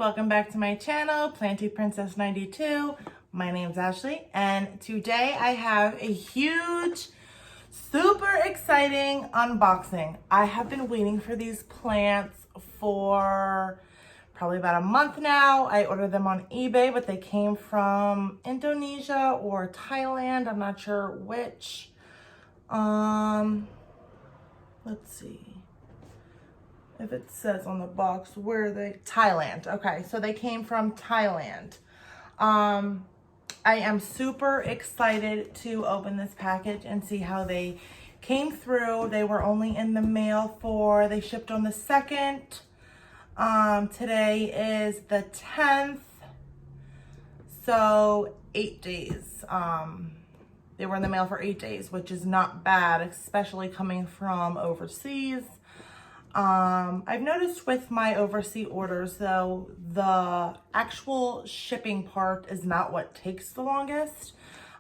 welcome back to my channel, Planty Princess 92. My name's Ashley, and today I have a huge, super exciting unboxing. I have been waiting for these plants for probably about a month now. I ordered them on eBay, but they came from Indonesia or Thailand. I'm not sure which. Let's see if it says on the box where they, Thailand. Okay, so they came from Thailand. I am super excited to open this package and see how they came through. They were only in the mail they shipped on the 2nd. Today is the 10th, so 8 days. They were in the mail for 8 days, which is not bad, especially coming from overseas. I've noticed with my overseas orders though, the actual shipping part is not what takes the longest.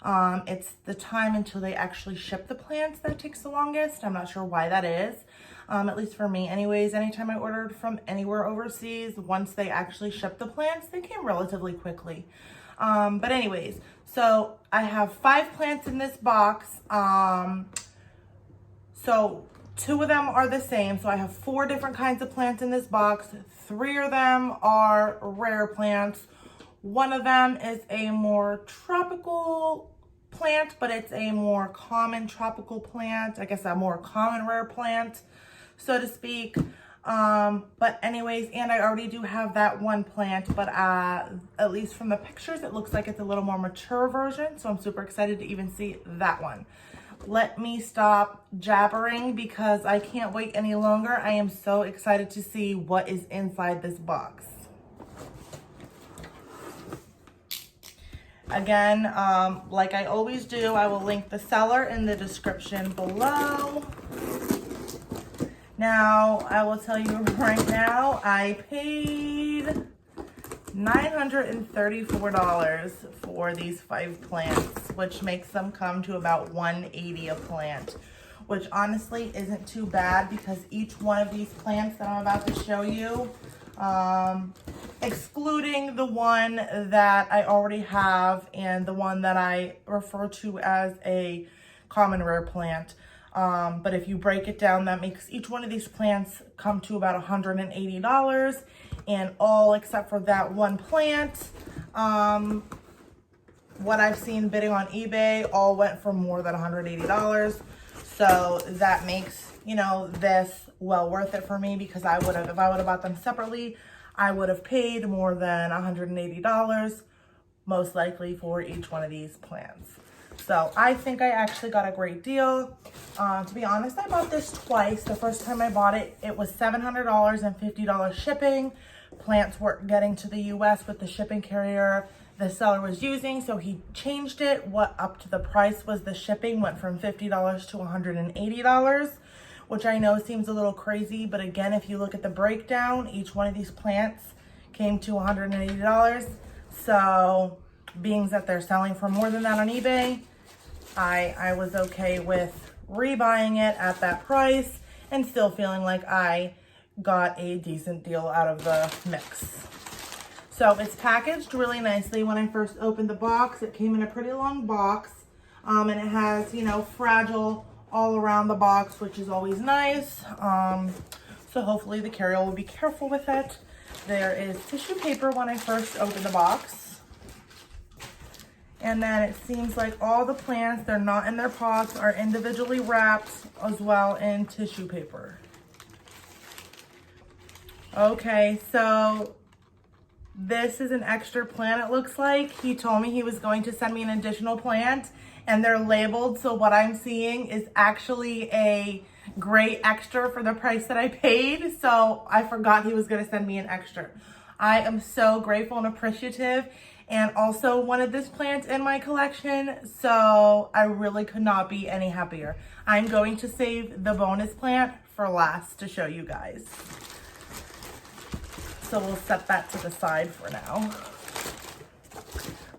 It's the time until they actually ship the plants that takes the longest. I'm not sure why that is. At least for me anyways, anytime I ordered from anywhere overseas, once they actually ship the plants, they came relatively quickly. But anyways, so I have 5 plants in this box. So 2 of them are the same. So I have 4 different kinds of plants in this box. 3 of them are rare plants. 1 of them is a more tropical plant, but it's a more common tropical plant. I guess a more common rare plant, so to speak. But anyways, and I already do have that 1 plant, but at least from the pictures, it looks like it's a little more mature version. So I'm super excited to even see that one. Let me stop jabbering because I can't wait any longer. I am so excited to see what is inside this box. Again, like I always do, I will link the seller in the description below. Now, I will tell you right now, I paid $934 for these 5 plants, which makes them come to about $180 a plant, which honestly isn't too bad because each one of these plants that I'm about to show you, excluding the one that I already have and the one that I refer to as a common rare plant, but if you break it down, that makes each one of these plants come to about $180, and all except for that 1 plant, what I've seen bidding on eBay, all went for more than $180. So that makes, you know, this well worth it for me, because if I would have bought them separately, I would have paid more than $180, most likely for each one of these plants. So I think I actually got a great deal. To be honest, I bought this twice. The first time I bought it, it was $700 and $50 shipping. Plants weren't getting to the US with the shipping carrier the seller was using, so he changed it. What up to the price was the shipping went from $50 to $180, which I know seems a little crazy, but again, if you look at the breakdown, each one of these plants came to $180. So being that they're selling for more than that on eBay, I was okay with rebuying it at that price and still feeling like I got a decent deal out of the mix. So it's packaged really nicely. When I first opened the box, it came in a pretty long box, and it has, you know, fragile all around the box, which is always nice. So hopefully the carrier will be careful with it. There is tissue paper when I first opened the box. And then it seems like all the plants, they're not in their pots, are individually wrapped as well in tissue paper. Okay, so this is an extra plant, it looks like. He told me he was going to send me an additional plant, and they're labeled, so what I'm seeing is actually a great extra for the price that I paid, so I forgot he was going to send me an extra. I am so grateful and appreciative, and also wanted this plant in my collection, so I really could not be any happier. I'm going to save the bonus plant for last to show you guys. So we'll set that to the side for now.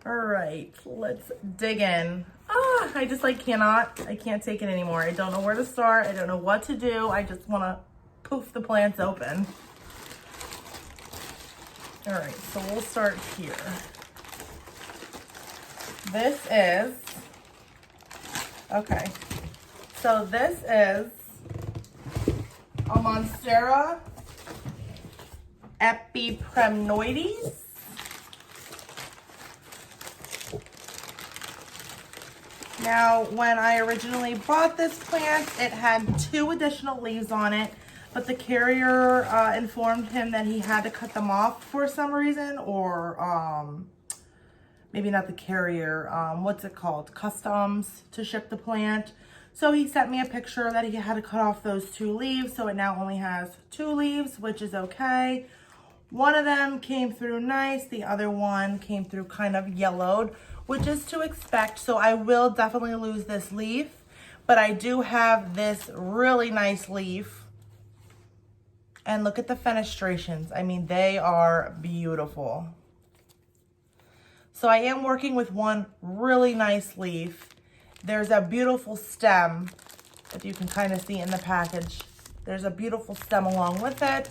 All right, let's dig in. I just I can't take it anymore. I don't know where to start. I don't know what to do. I just want to poof the plants open. All right, so we'll start here. This is, okay, so this is a Monstera epipremnoides. Now, when I originally bought this plant, it had 2 additional leaves on it, but the carrier informed him that he had to cut them off for some reason, or maybe not the carrier, what's it called? Customs to ship the plant. So he sent me a picture that he had to cut off those 2 leaves, so it now only has 2 leaves, which is okay. One of them came through nice, the other one came through kind of yellowed, which is to expect. So I will definitely lose this leaf, but I do have this really nice leaf. And look at the fenestrations. I mean, they are beautiful. So I am working with one really nice leaf. There's a beautiful stem, if you can kind of see in the package. There's a beautiful stem along with it.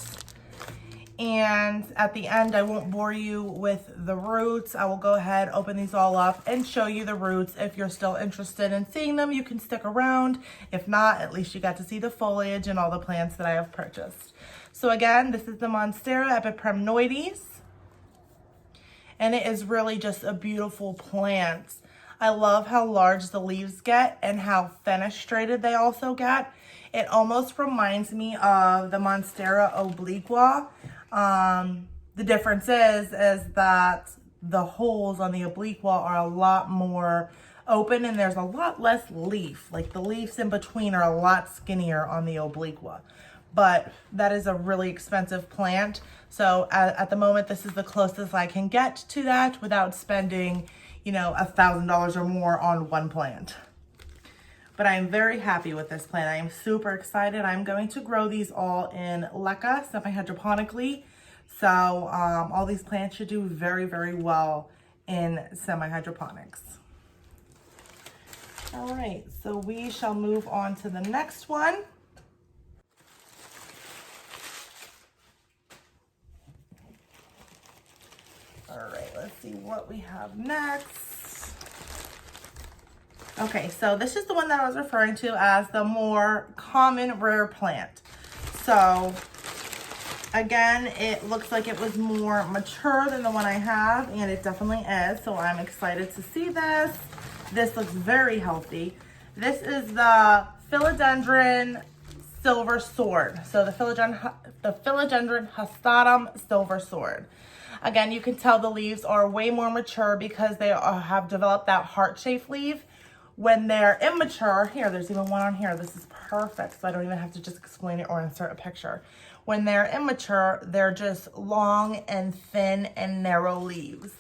And at the end, I won't bore you with the roots. I will go ahead, open these all up and show you the roots. If you're still interested in seeing them, you can stick around. If not, at least you got to see the foliage and all the plants that I have purchased. So again, this is the Monstera epipremnoides. And it is really just a beautiful plant. I love how large the leaves get and how fenestrated they also get. It almost reminds me of the Monstera obliqua. The difference is that the holes on the obliqua are a lot more open and there's a lot less leaf. Like the leaves in between are a lot skinnier on the obliqua. But that is a really expensive plant. So at the moment, this is the closest I can get to that without spending, you know, $1,000 or more on one plant. But I am very happy with this plant. I am super excited. I'm going to grow these all in leca, semi-hydroponically. So all these plants should do very, very well in semi-hydroponics. All right, so we shall move on to the next one. All right, let's see what we have next. Okay, so this is the one that I was referring to as the more common rare plant. So again, it looks like it was more mature than the one I have, and it definitely is. So I'm excited to see this. This looks very healthy. This is the Philodendron silver sword. So the Philodendron hastatum silver sword. Again, you can tell the leaves are way more mature because they have developed that heart-shaped leaf. When they're immature, here, there's even one on here. This is perfect, so I don't even have to just explain it or insert a picture. When they're immature, they're just long and thin and narrow leaves.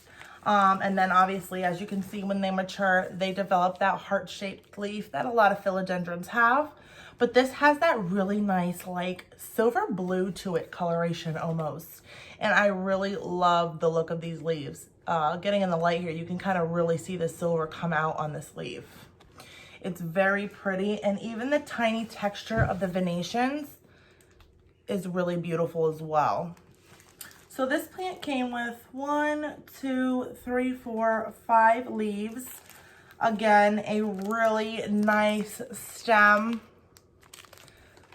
And then obviously, as you can see, when they mature, they develop that heart-shaped leaf that a lot of philodendrons have. But this has that really nice, like, silver blue to it coloration almost. And I really love the look of these leaves. Getting in the light here, you can kind of really see the silver come out on this leaf. It's very pretty, and even the tiny texture of the venations is really beautiful as well. So this plant came with 1, 2, 3, 4, 5 leaves. Again, a really nice stem.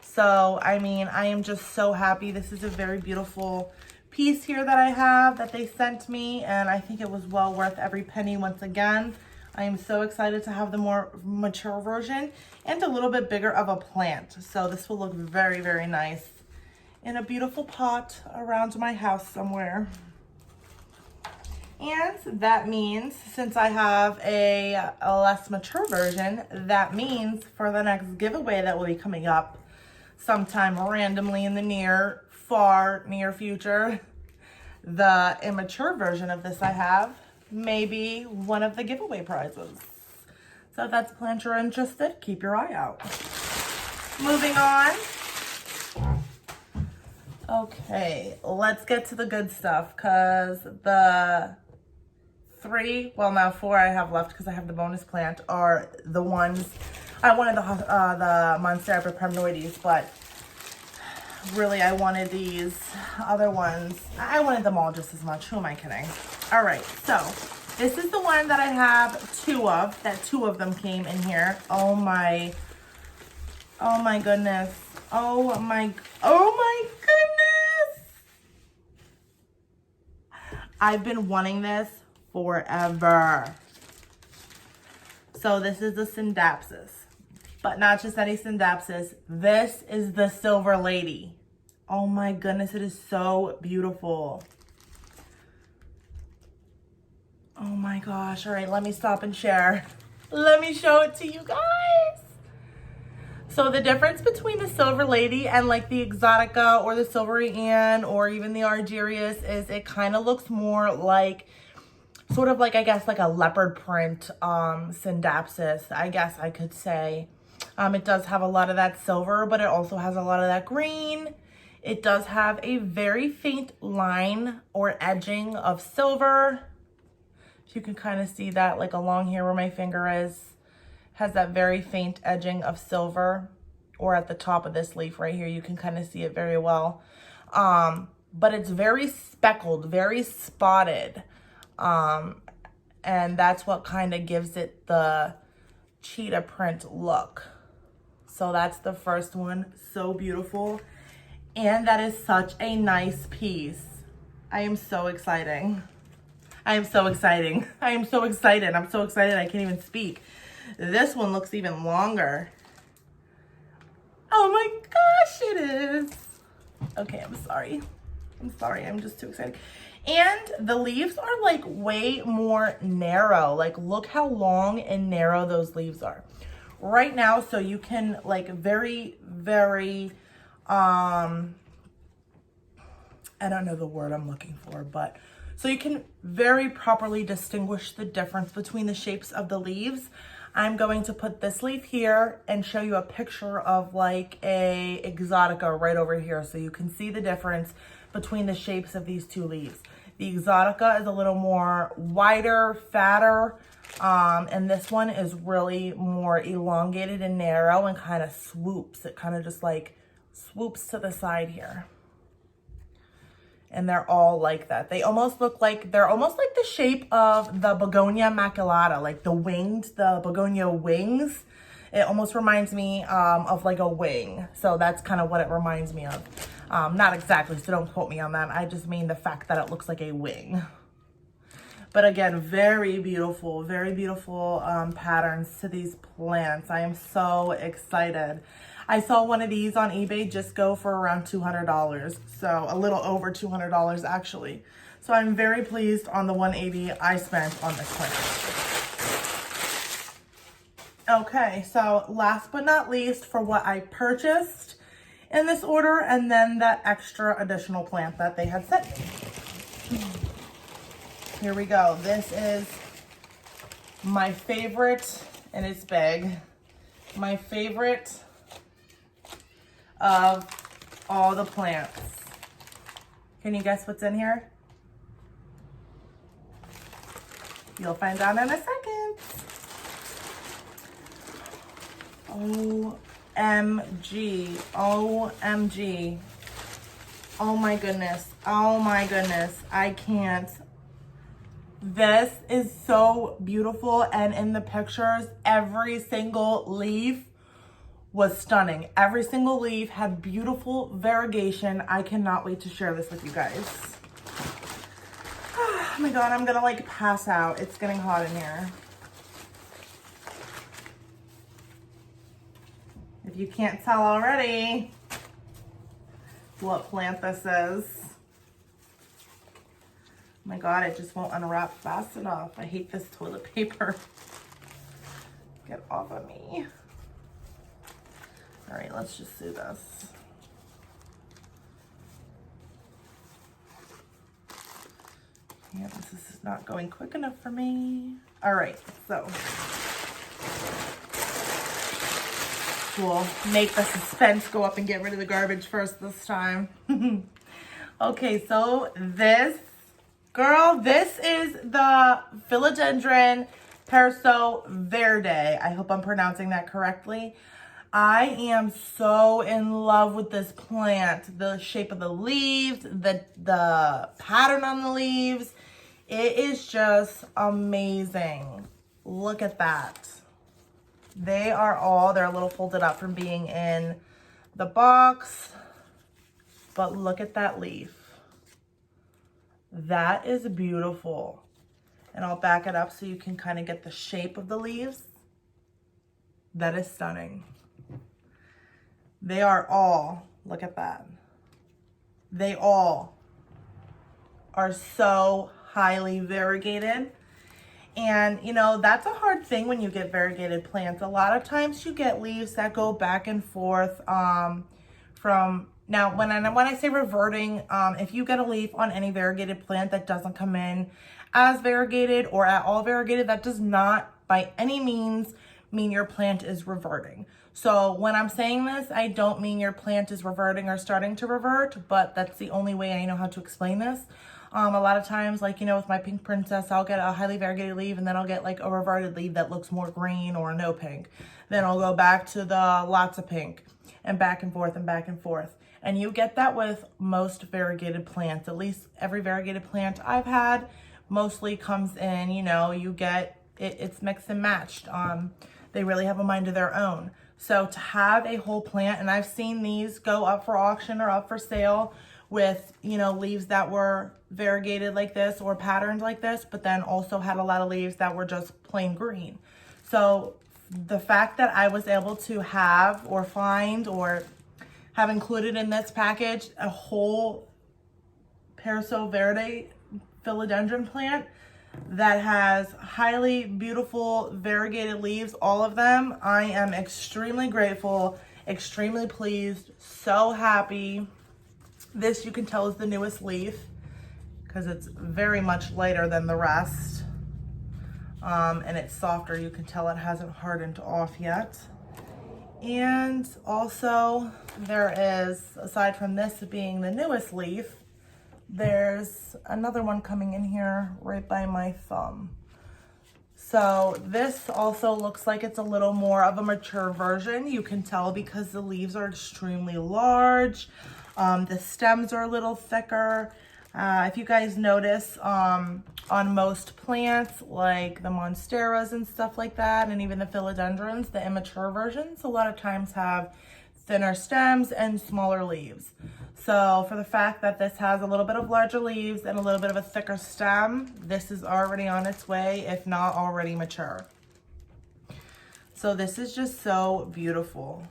So, I mean, I am just so happy. This is a very beautiful piece here that I have that they sent me, and I think it was well worth every penny once again. I am so excited to have the more mature version and a little bit bigger of a plant. So this will look very, very nice in a beautiful pot around my house somewhere. And that means, since I have a less mature version, that means for the next giveaway that will be coming up sometime randomly in the far near future, the immature version of this I have may be one of the giveaway prizes. So if that's a plant you're interested, keep your eye out. Moving on. Okay, let's get to the good stuff, because the 3, well now 4 I have left because I have the bonus plant are the ones I wanted, the Monstera epipremnoides, but really, I wanted these other ones. I wanted them all just as much. Who am I kidding? All right, so this is the one that I have two of. That two of them came in here. Oh my goodness. Oh my goodness. I've been wanting this forever. So this is the Scindapsus, but not just any Scindapsus. This is the Silver Lady. Oh my goodness, it is so beautiful. Oh my gosh. All right, let me stop and share. Let me show it to you guys. So the difference between the Silver Lady and like the Exotica or the Silvery Ann or even the Argyrius is it kind of looks more like, sort of like, I guess, like a leopard print Scindapsus, I guess I could say. It does have a lot of that silver, but it also has a lot of that green. It does have a very faint line or edging of silver. You can kind of see that like along here where my finger is, has that very faint edging of silver, or at the top of this leaf right here, you can kind of see it very well. But it's very speckled, very spotted. And that's what kind of gives it the cheetah print look. So that's the first one. So beautiful. And that is such a nice piece. I am so excited. I am so excited. I am so excited. I'm so excited I can't even speak. This one looks even longer. Oh my gosh, it is. Okay, I'm sorry. I'm sorry. I'm just too excited. And the leaves are like way more narrow. Like look how long and narrow those leaves are right now. So you can like very, I don't know the word I'm looking for, but so you can very properly distinguish the difference between the shapes of the leaves. I'm going to put this leaf here and show you a picture of like a Exotica right over here. So you can see the difference between the shapes of these two leaves. The Exotica is a little more wider, fatter, and this one is really more elongated and narrow and kind of swoops. It kind of just like swoops to the side here. And they're all like that. They almost look like, they're almost like the shape of the Begonia maculata, like the Begonia wings. It almost reminds me of like a wing. So that's kind of what it reminds me of. Not exactly, so don't quote me on that. I just mean the fact that it looks like a wing. But again, very beautiful patterns to these plants. I am so excited. I saw one of these on eBay just go for around $200. So a little over $200 actually. So I'm very pleased on the $180 I spent on this plant. Okay, so last but not least for what I purchased in this order, and then that extra additional plant that they had sent me. Here we go. This is my favorite, and it's big. My favorite of all the plants. Can you guess what's in here? You'll find out in a second. OMG, OMG. Oh my goodness, I can't. This is so beautiful, and in the pictures, every single leaf was stunning. Every single leaf had beautiful variegation. I cannot wait to share this with you guys. Oh my God, I'm gonna like pass out. It's getting hot in here. If you can't tell already what plant this is. Oh my God, it just won't unwrap fast enough. I hate this toilet paper. Get off of me. All right, let's just do this. Yeah, this is not going quick enough for me. All right, so we'll make the suspense go up and get rid of the garbage first this time. Okay, so this is the Philodendron parasol verde. I hope I'm pronouncing that correctly. I am so in love with this plant. The shape of the leaves, the pattern on the leaves. It is just amazing. Look at that. They're a little folded up from being in the box. But look at that leaf. That is beautiful. And I'll back it up so you can kind of get the shape of the leaves. That is stunning. They are all, look at that. They all are so highly variegated. And you know, that's a hard thing when you get variegated plants. A lot of times you get leaves that go back and forth from, now when I say reverting, if you get a leaf on any variegated plant that doesn't come in as variegated or at all variegated, that does not by any means mean your plant is reverting. So when I'm saying this, I don't mean your plant is reverting or starting to revert, but that's the only way I know how to explain this. A lot of times, like, you know, with my pink princess, I'll get a highly variegated leaf and then I'll get like a reverted leaf that looks more green or no pink. Then I'll go back to the lots of pink and back and forth and back and forth. And you get that with most variegated plants. At least every variegated plant I've had mostly comes in, you know, you get it's mixed and matched. They really have a mind of their own. So to have a whole plant, and I've seen these go up for auction or up for sale with, you know, leaves that were variegated like this or patterned like this, but then also had a lot of leaves that were just plain green. So the fact that I was able to have or find or have included in this package a whole parasol verde philodendron plant that has highly beautiful variegated leaves, all of them, I am extremely grateful, extremely pleased, so happy. This you can tell is the newest leaf because it's very much lighter than the rest. And it's softer. You can tell it hasn't hardened off yet. And also there is, aside from this being the newest leaf, there's another one coming in here right by my thumb. So this also looks like it's a little more of a mature version. You can tell because the leaves are extremely large. The stems are a little thicker. If you guys notice, on most plants, like the Monsteras and stuff like that, and even the Philodendrons, the immature versions, a lot of times have thinner stems and smaller leaves. So for the fact that this has a little bit of larger leaves and a little bit of a thicker stem, this is already on its way, if not already mature. So this is just so beautiful.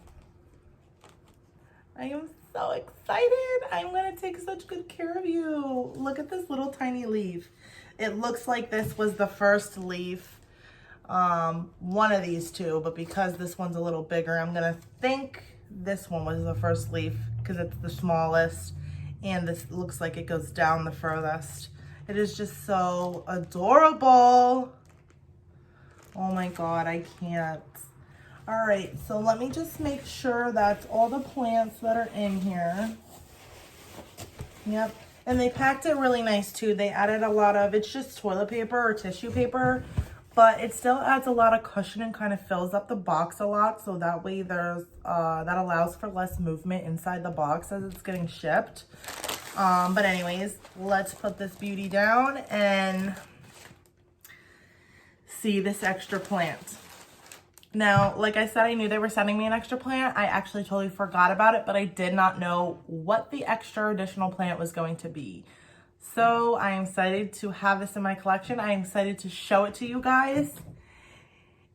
I am so excited. I'm gonna take such good care of you. Look at this little tiny leaf. It looks like this was the first leaf, one of these two, but because this one's a little bigger, I'm gonna think this one was the first leaf because it's the smallest, and this looks like it goes down the furthest. It is just so adorable. Oh my God, I can't. All right, so let me just make sure that's all the plants that are in here. Yep, and they packed it really nice too. They added a lot of, it's just toilet paper or tissue paper, but it still adds a lot of cushion and kind of fills up the box a lot. So that way there's, that allows for less movement inside the box as it's getting shipped. But anyways, let's put this beauty down and see this extra plant. Now, like I said, I knew they were sending me an extra plant. I actually totally forgot about it, but I did not know what the extra additional plant was going to be. So I am excited to have this in my collection. I am excited to show it to you guys.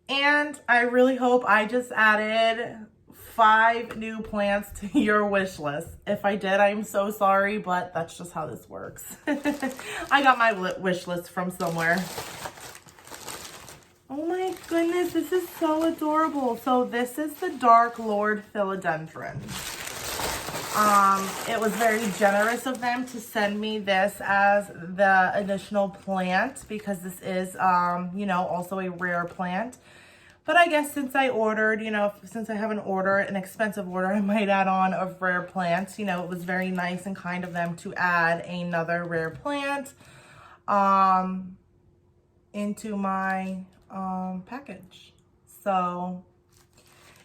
And I really hope I just added 5 new plants to your wish list. If I did, I'm so sorry, but that's just how this works. I got my wish list from somewhere. Oh my goodness, this is so adorable. So this is the Dark Lord Philodendron. It was very generous of them to send me this as the additional plant because this is, you know, also a rare plant. But I guess since I ordered, you know, since I have an expensive order, I might add on of rare plants. You know, it was very nice and kind of them to add another rare plant into my package. So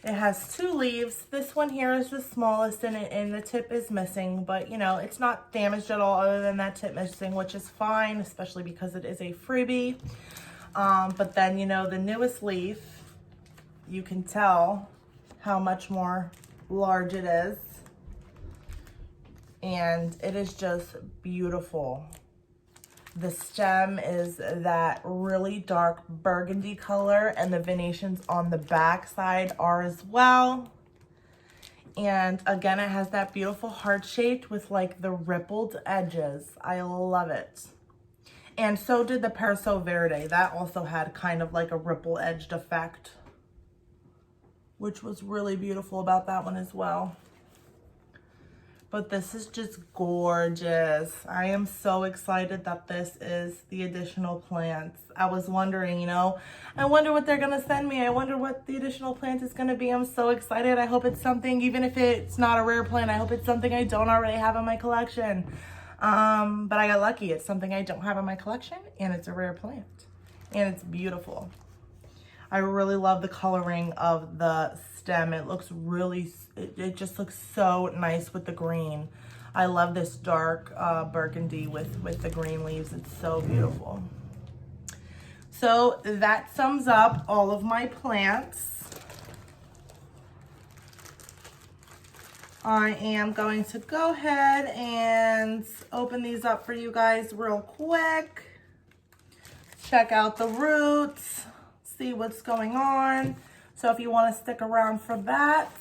It has 2 leaves. This one here is the smallest and the tip is missing, but you know, it's not damaged at all other than that tip missing, which is fine, especially because it is a freebie. But then, you know, the newest leaf, you can tell how much more large it is. And it is just beautiful. The stem is that really dark burgundy color, and the venations on the back side are as well. And again, it has that beautiful heart shape with like the rippled edges. I love it. And so did the parasol verde. That also had kind of like a ripple edged effect, which was really beautiful about that one as well. But this is just gorgeous. I am so excited that this is the additional plants. I was wondering, you know, I wonder what they're gonna send me. I wonder what the additional plant is gonna be. I'm so excited. I hope it's something, even if it's not a rare plant, I hope it's something I don't already have in my collection. But I got lucky. It's something I don't have in my collection, and it's a rare plant, and it's beautiful. I really love the coloring of the stem. It looks really, it just looks so nice with the green. I love this dark burgundy with the green leaves. It's so beautiful. So that sums up all of my plants. I am going to go ahead and open these up for you guys real quick. Check out the roots. See what's going on. So if you want to stick around for that,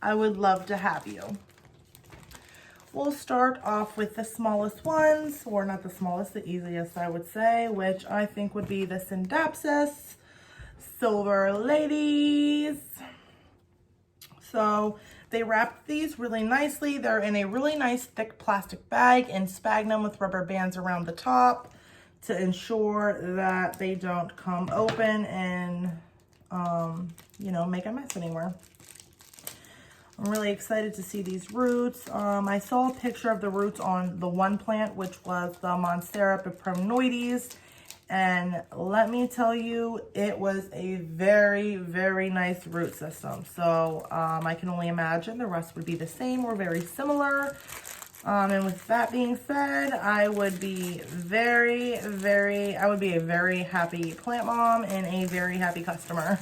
I would love to have you. We'll start off with the smallest ones, or not the smallest, the easiest I would say, which I think would be the Scindapsus silver ladies. So they wrapped these really nicely. They're in a really nice thick plastic bag in sphagnum with rubber bands around the top to ensure that they don't come open and, you know, make a mess anywhere. I'm really excited to see these roots. I saw a picture of the roots on the one plant, which was the Monstera epipremnoides. And let me tell you, it was a very, very nice root system. So I can only imagine the rest would be the same or very similar. And with that being said, I would be a very happy plant mom and a very happy customer.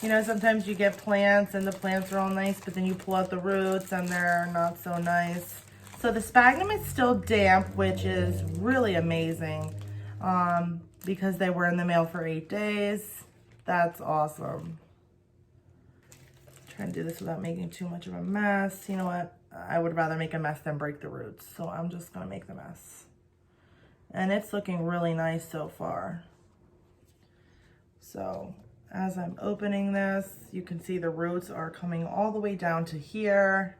You know, sometimes you get plants and the plants are all nice, but then you pull out the roots and they're not so nice. So the sphagnum is still damp, which is really amazing because they were in the mail for 8 days. That's awesome. Trying to do this without making too much of a mess. You know what? I would rather make a mess than break the roots. So I'm just going to make the mess. And it's looking really nice so far. So as I'm opening this, you can see the roots are coming all the way down to here,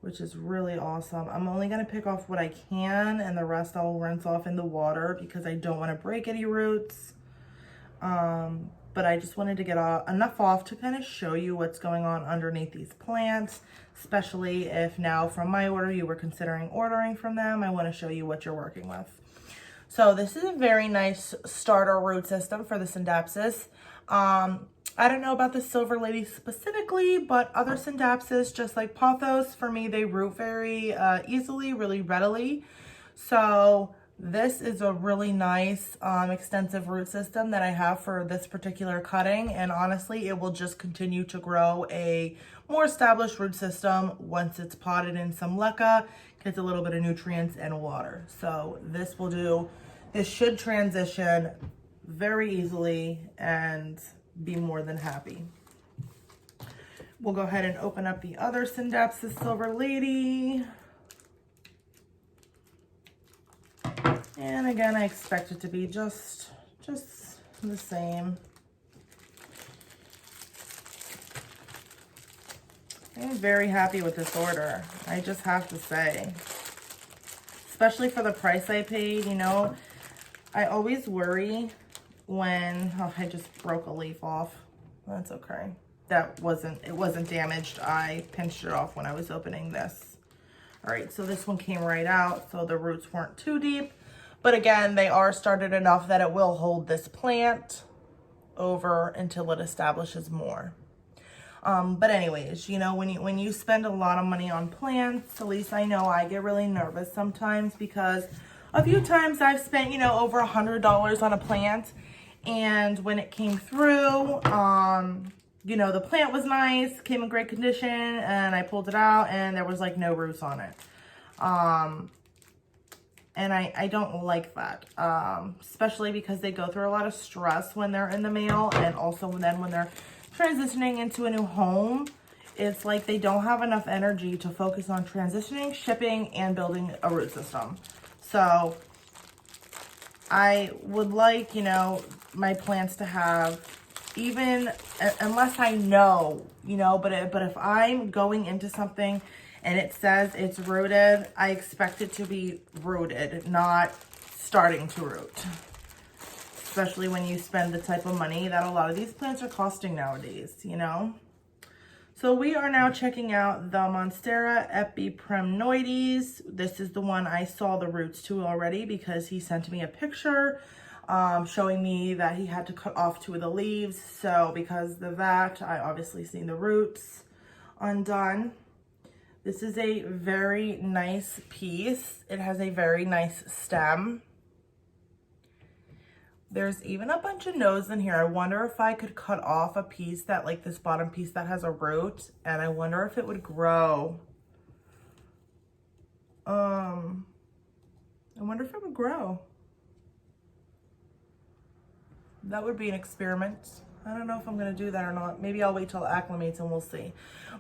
which is really awesome. I'm only going to pick off what I can, and the rest I'll rinse off in the water because I don't want to break any roots. But I just wanted to get enough off to kind of show you what's going on underneath these plants, especially if now from my order you were considering ordering from them. I want to show you what you're working with. So this is a very nice starter root system for the Scindapsus. I don't know about the silver lady specifically, but other Scindapsus, just like pothos, for me, they root very easily, really readily. So this is a really nice extensive root system that I have for this particular cutting, and honestly it will just continue to grow a more established root system once it's potted in some leca, gets a little bit of nutrients and water. So this should transition very easily and be more than happy. We'll go ahead and open up the other Scindapsus silver lady. And again, I expect it to be just the same. I'm very happy with this order, I just have to say. Especially for the price I paid, you know. I always worry when, oh, I just broke a leaf off. That's okay. It wasn't damaged. I pinched it off when I was opening this. All right, so this one came right out, so the roots weren't too deep. But again, they are started enough that it will hold this plant over until it establishes more. But anyways, you know, when you spend a lot of money on plants, at least I know I get really nervous sometimes, because a few times I've spent, you know, over $100 on a plant, and when it came through, you know, the plant was nice, came in great condition, and I pulled it out and there was like no roots on it. And I don't like that, especially because they go through a lot of stress when they're in the mail, and also then when they're transitioning into a new home, it's like they don't have enough energy to focus on transitioning, shipping, and building a root system. So I would like, you know, my plants to have, even unless I know, you know, but if I'm going into something and it says it's rooted, I expect it to be rooted, not starting to root. Especially when you spend the type of money that a lot of these plants are costing nowadays, you know? So we are now checking out the Monstera epipremnoides. This is the one I saw the roots to already, because he sent me a picture showing me that he had to cut off 2 of the leaves. So because of that, I obviously seen the roots undone. This is a very nice piece. It has a very nice stem. There's even a bunch of nodes in here. I wonder if I could cut off a piece that, like this bottom piece that has a root, and I wonder if it would grow. I wonder if it would grow. That would be an experiment. I don't know if I'm gonna do that or not. Maybe I'll wait till it acclimates and we'll see.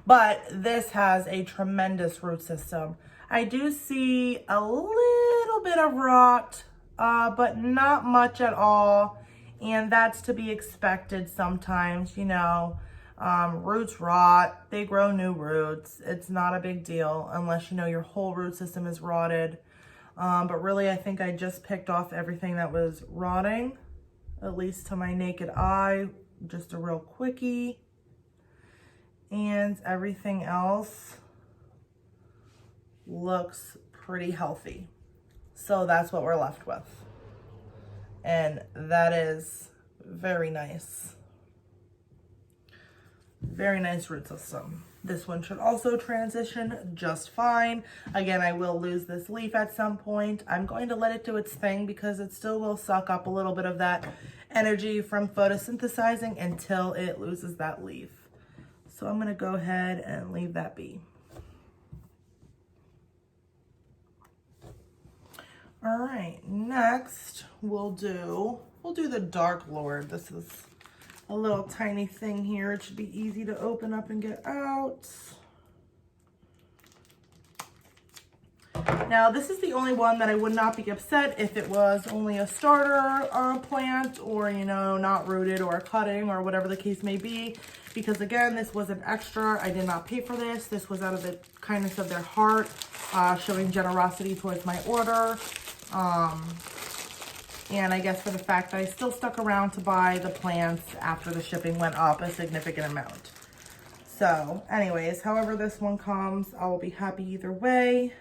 But this has a tremendous root system. I do see a little bit of rot, but not much at all. And that's to be expected sometimes, you know. Roots rot, they grow new roots. It's not a big deal unless, you know, your whole root system is rotted. But really, I think I just picked off everything that was rotting, at least to my naked eye. Just a real quickie. And everything else looks pretty healthy. So that's what we're left with. And that is very nice. Very nice root system. This one should also transition just fine. Again, I will lose this leaf at some point. I'm going to let it do its thing because it still will suck up a little bit of that energy from photosynthesizing until it loses that leaf. So I'm going to go ahead and leave that be. All right, next we'll do the Dark Lord. This is a little tiny thing here. It should be easy to open up and get out. Now, this is the only one that I would not be upset if it was only a starter plant, or, you know, not rooted or cutting or whatever the case may be. Because again, this was an extra. I did not pay for this. This was out of the kindness of their heart, showing generosity towards my order. And I guess for the fact that I still stuck around to buy the plants after the shipping went up a significant amount. So anyways, however this one comes, I will be happy either way.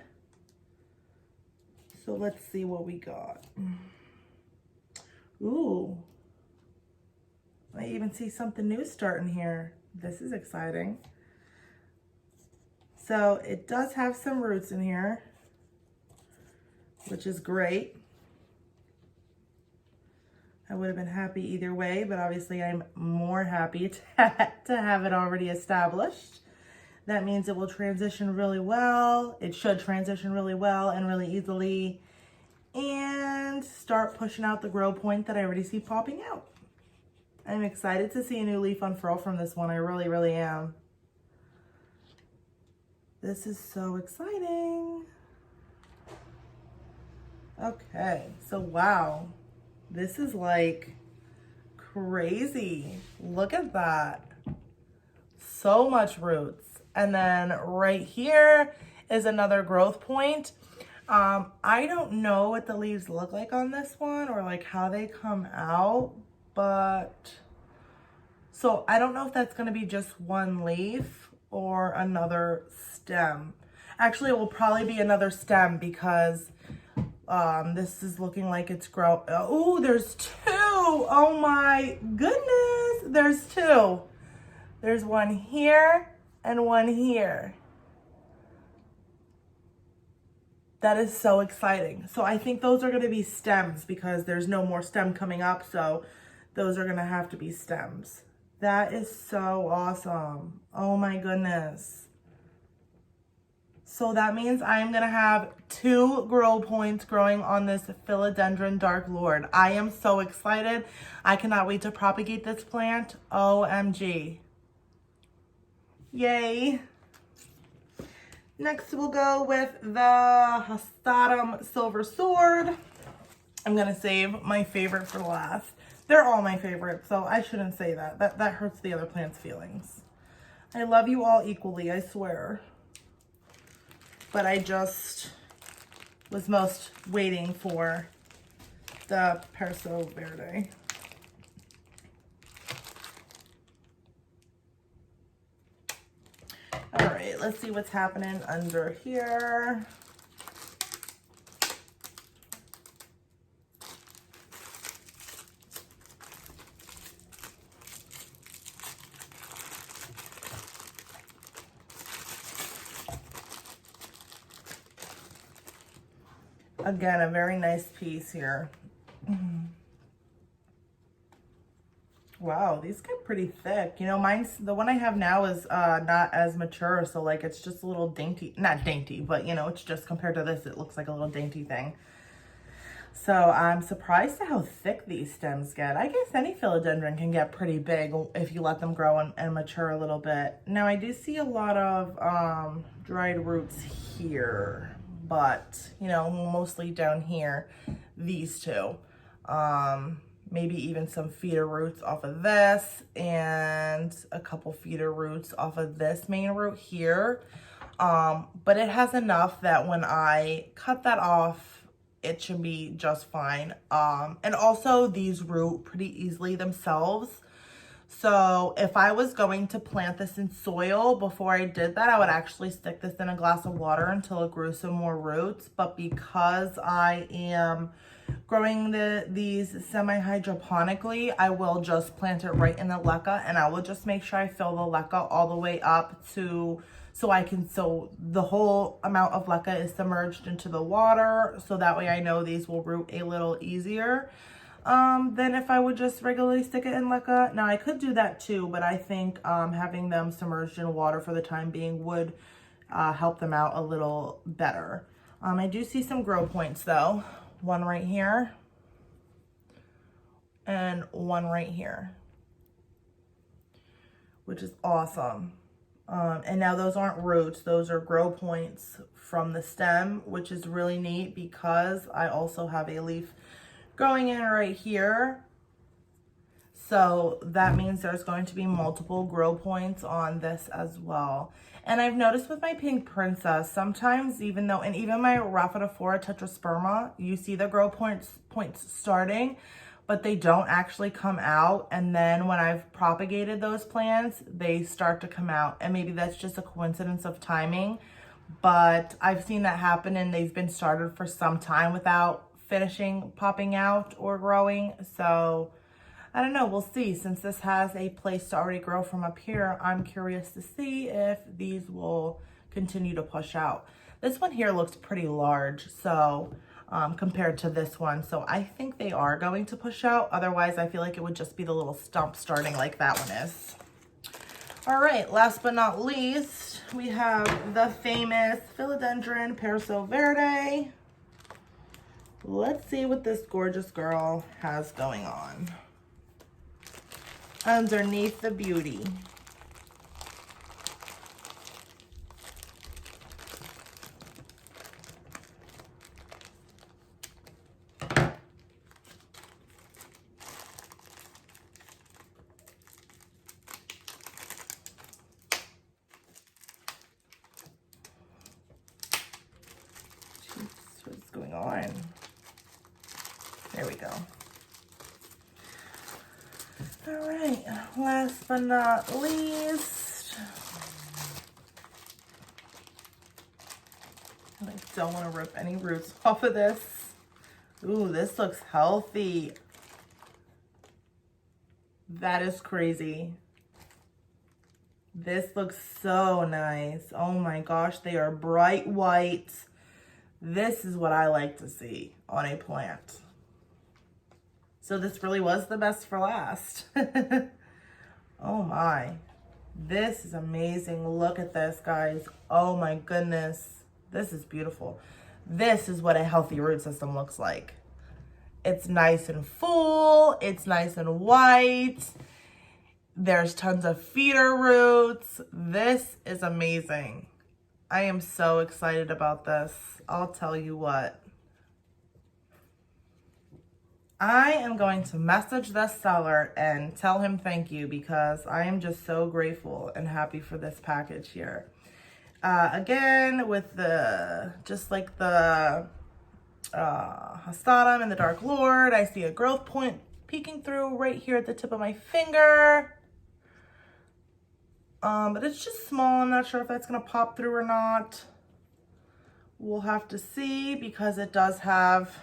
So let's see what we got. Ooh. I even see something new starting here. This is exciting. So it does have some roots in here, which is great. I would have been happy either way, but obviously I'm more happy to have it already established. That means it will transition really well. It should transition really well and really easily, and start pushing out the grow point that I already see popping out. I'm excited to see a new leaf unfurl from this one. I really, really am. This is so exciting. Okay, so wow. This is like crazy. Look at that. So much roots. And then right here is another growth point. I don't know what the leaves look like on this one, or like how they come out, but so I don't know if that's going to be just one leaf or another stem. Actually, it will probably be another stem, because this is looking like it's grow. Oh, there's two. Oh my goodness. There's two. There's one here and one here. That is so exciting. So I think those are going to be stems because there's no more stem coming up. So those are going to have to be stems. That is so awesome. Oh my goodness. So that means I'm going to have 2 grow points growing on this Philodendron Dark Lord. I am so excited. I cannot wait to propagate this plant. OMG. Yay. Next we'll go with the Hastatum Silver Sword. I'm going to save my favorite for last. They're all my favorites, so I shouldn't say that. That hurts the other plant's feelings. I love you all equally, I swear. But I just was most waiting for the parasol verde. All right, let's see what's happening under here. Again, a very nice piece here. Wow, these get pretty thick. You know, the one I have now is not as mature, so like it's just a little dainty, not dainty, but you know, it's just compared to this, it looks like a little dainty thing. So I'm surprised at how thick these stems get. I guess any philodendron can get pretty big if you let them grow and mature a little bit. Now I do see a lot of dried roots here, but you know, mostly down here, these two. Maybe even some feeder roots off of this and a couple feeder roots off of this main root here. But it has enough that when I cut that off, it should be just fine. And also these root pretty easily themselves. So if I was going to plant this in soil before I did that, I would actually stick this in a glass of water until it grew some more roots. But because I am growing these semi-hydroponically, I will just plant it right in the leca, and I will just make sure I fill the leca all the way up to so the whole amount of leca is submerged into the water, so that way I know these will root a little easier than if I would just regularly stick it in leca. Now I could do that too, but I think having them submerged in water for the time being would help them out a little better. I do see some grow points though. One right here and one right here, which is awesome. And now those aren't roots, those are grow points from the stem, which is really neat because I also have a leaf growing in right here. So that means there's going to be multiple grow points on this as well. And I've noticed with my pink princess, sometimes even my Rhaphidophora tetrasperma, you see the grow points starting, but they don't actually come out. And then when I've propagated those plants, they start to come out. And maybe that's just a coincidence of timing, but I've seen that happen and they've been started for some time without finishing popping out or growing. So I don't know, we'll see. Since this has a place to already grow from up here, I'm curious to see if these will continue to push out. This one here looks pretty large, so compared to this one. So I think they are going to push out. Otherwise, I feel like it would just be the little stump starting like that one is. All right, last but not least, we have the famous Philodendron parasol verde. Let's see what this gorgeous girl has going on underneath the beauty. Jeez, what's going on? There we go. All right, last but not least, I don't want to rip any roots off of this. Ooh, this looks healthy. That is crazy. This looks so nice. Oh my gosh, they are bright white. This is what I like to see on a plant. So this really was the best for last. Oh my. This is amazing. Look at this, guys. Oh my goodness. This is beautiful. This is what a healthy root system looks like. It's nice and full. It's nice and white. There's tons of feeder roots. This is amazing. I am so excited about this. I'll tell you what. I am going to message the seller and tell him thank you because I am just so grateful and happy for this package here. Again, with just like the Hastatum and the Dark Lord, I see a growth point peeking through right here at the tip of my finger. But it's just small. I'm not sure if that's going to pop through or not. We'll have to see because it does have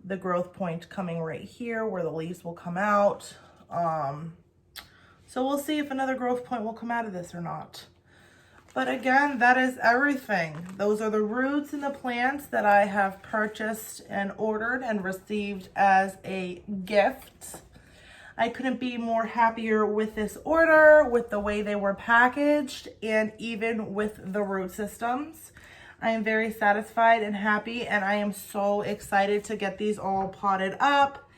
the growth point coming right here where the leaves will come out. So we'll see if another growth point will come out of this or not. But again, that is everything. Those are the roots and the plants that I have purchased and ordered and received as a gift. I couldn't be more happier with this order, with the way they were packaged, and even with the root systems. I am very satisfied and happy, and I am so excited to get these all potted up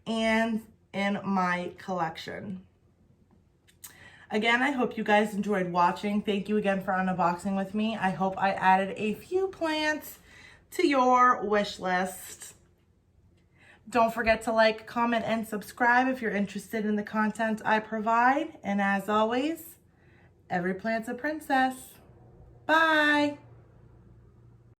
and in my collection. Again, I hope you guys enjoyed watching. Thank you again for unboxing with me. I hope I added a few plants to your wish list. Don't forget to like, comment, and subscribe if you're interested in the content I provide. And as always, every plant's a princess. Bye.